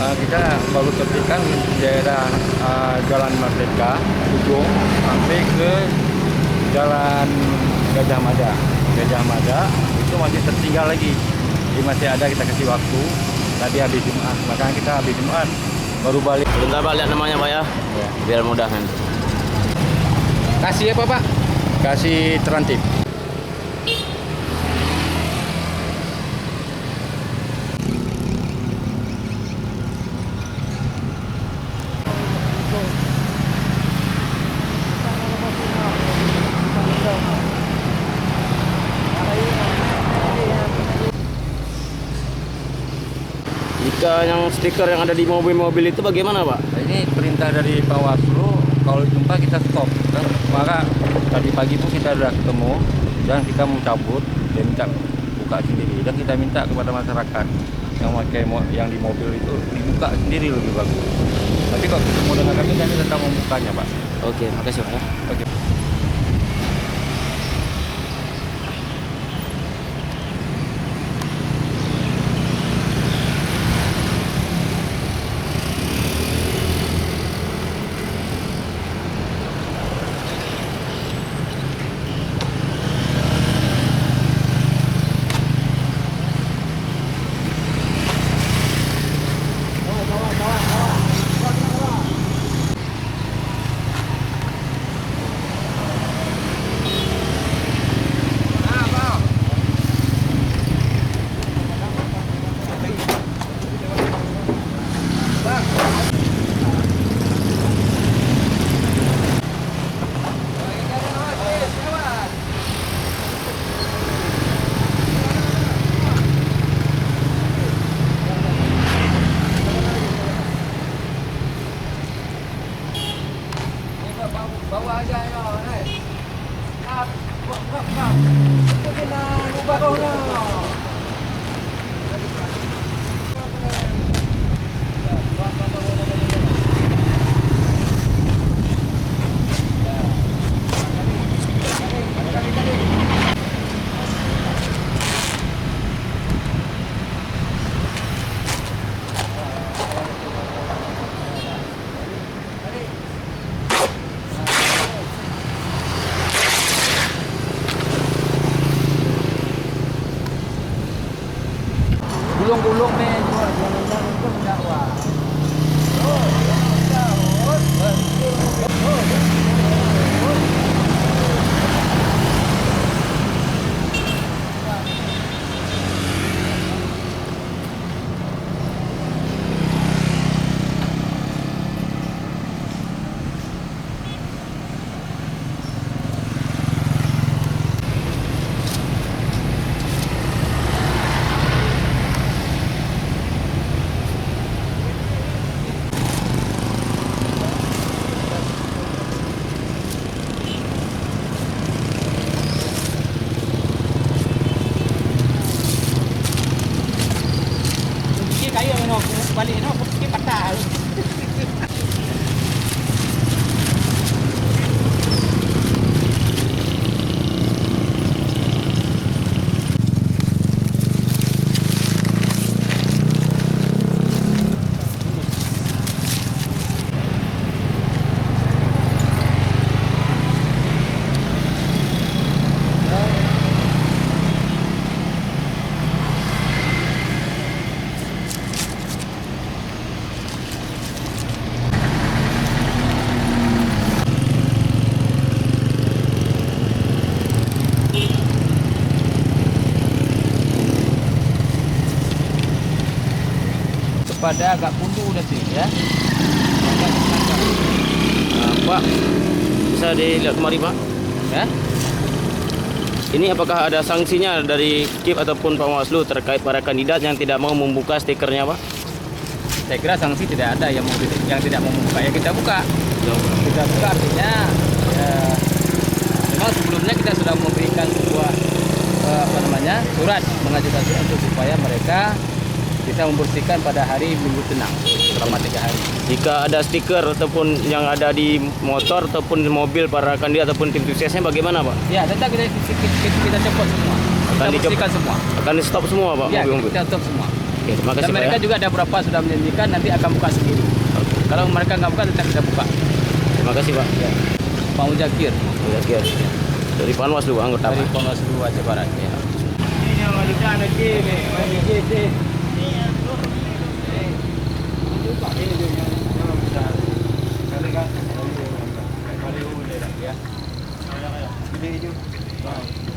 Kita baru tertipkan daerah Jalan Merdeka, ujung sampai ke Jalan Gajah Mada. Gajah Mada itu masih tertinggal lagi. Jadi masih ada, kita kasih waktu. Tadi habis Jumat, makanya kita habis Jumat baru balik. Sebentar Pak, lihat namanya Pak ya, biar mudah kan. Kasih apa Pak? Kasih terantip. Jika yang stiker yang ada di mobil-mobil itu bagaimana Pak? Ini perintah dari Bawaslu, kalau jumpa kita stop. Maka tadi pagi pun kita sudah ketemu dan kita mau cabut dan minta buka sendiri. Dan kita minta kepada masyarakat yang pakai yang di mobil itu dibuka sendiri lebih bagus. Tapi kalau ketemu dengan kami tetap membukanya Pak. Oke, makasih Pak ya. Oke. Bawa aja ya, hei. Ubah kau lah. Gulung-gulung nih, jangan untuk dakwah. Kayu yang balik no, kita patah. Pada agak pundu udah sih ya. Pak, bisa dilihat kemari Pak? Ya. Ini apakah ada sanksinya dari KIP ataupun Pak Bawaslu terkait para kandidat yang tidak mau membuka stikernya Pak? Saya kira sanksi tidak ada, yang tidak mau membuka ya kita buka. Kita buka artinya memang sebelumnya kita sudah memberikan sebuah surat, mengajukan surat untuk supaya mereka bisa membersihkan pada hari Minggu tenang selama 3 hari. Jika ada stiker ataupun yang ada di motor ataupun di mobil para kandidat ataupun tim suksesnya bagaimana Pak? Ya, tetap kita copot semua. Kita bersihkan semua. Akan di stop semua Pak, Ya, mobil-mobil? kita stop semua. Oke, terima kasih Dan Pak mereka ya. juga ada beberapa sudah menjanjikan nanti akan buka sendiri. Oke, Kalau mereka nggak buka, tetap kita buka. terima kasih Pak. Mau Zakir Zakir. Dari Panwaslu anggota dari Pak. Polres Aceh Barat. Ya. Ya.